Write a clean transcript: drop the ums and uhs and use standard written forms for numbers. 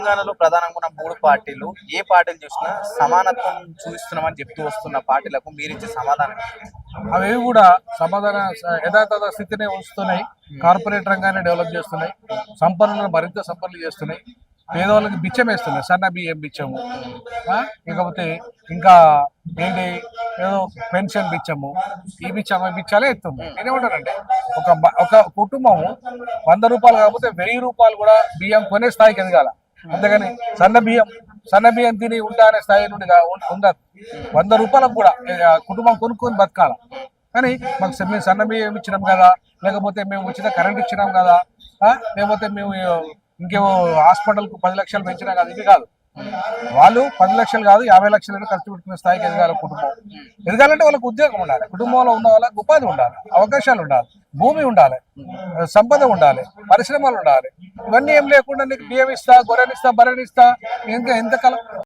తెలంగాణలో ప్రధానంగా ఉన్న మూడు పార్టీలు ఏ పార్టీలు చూసినా సమానత్వం చూపిస్తున్నామని చెప్తూ వస్తున్న పార్టీలకు మీరిచ్చే సమాధానం ఏంటి? అవి కూడా సమాధాన యథాతథ స్థితిని ఉంచుతున్నాయి. కార్పొరేట్ రంగాన్ని డెవలప్ చేస్తున్నాయి. సంపన్నులను మరింత సంపన్నులు చేస్తున్నాయి. పేదవాళ్ళకి బిచ్చం వేస్తున్నాయి. సన్న బియ్యం బిచ్చము, ఇకపోతే ఇంకా ఏంటి ఏదో పెన్షన్ బిచ్చము, ఈ బిచ్చం ఈ బిచ్చాలే ఎత్తుంది. నేనేమంటానంటే ఒక కుటుంబము 100 రూపాయలు కాకపోతే 1000 రూపాయలు కూడా బియ్యం కొనే స్థాయికి ఎదగాల. అంతేగాని సన్న బియ్యం తిని ఉంటా అనే స్థాయి నుండి ఉండదు. 100 రూపాయలకు కూడా కుటుంబం కొనుక్కొని బతకాల. కానీ మాకు మేము సన్న బియ్యం ఇచ్చినాం కదా, లేకపోతే మేము ఉచిత కరెంట్ ఇచ్చినాం కదా, లేకపోతే మేము ఇంకేమో హాస్పిటల్కు 10 లక్షలు పెంచినా కదా, ఇది కాదు. వాళ్ళు 10 లక్షలు కాదు 50 లక్షలైనా ఖర్చు పెట్టుకునే స్థాయికి ఎదగాలి. కుటుంబం ఎదగాలంటే వాళ్ళకి ఉద్యోగం ఉండాలి, కుటుంబంలో ఉన్న వాళ్ళకి ఉపాధి ఉండాలి, అవకాశాలు ఉండాలి, భూమి ఉండాలి, సంపద ఉండాలి, పరిశ్రమలు ఉండాలి. ఇవన్నీ ఏం లేకుండా నీకు బియ్యం ఇస్తా, గొర్రెనిస్తా, బర్రెనిస్తా, ఎంతకాలం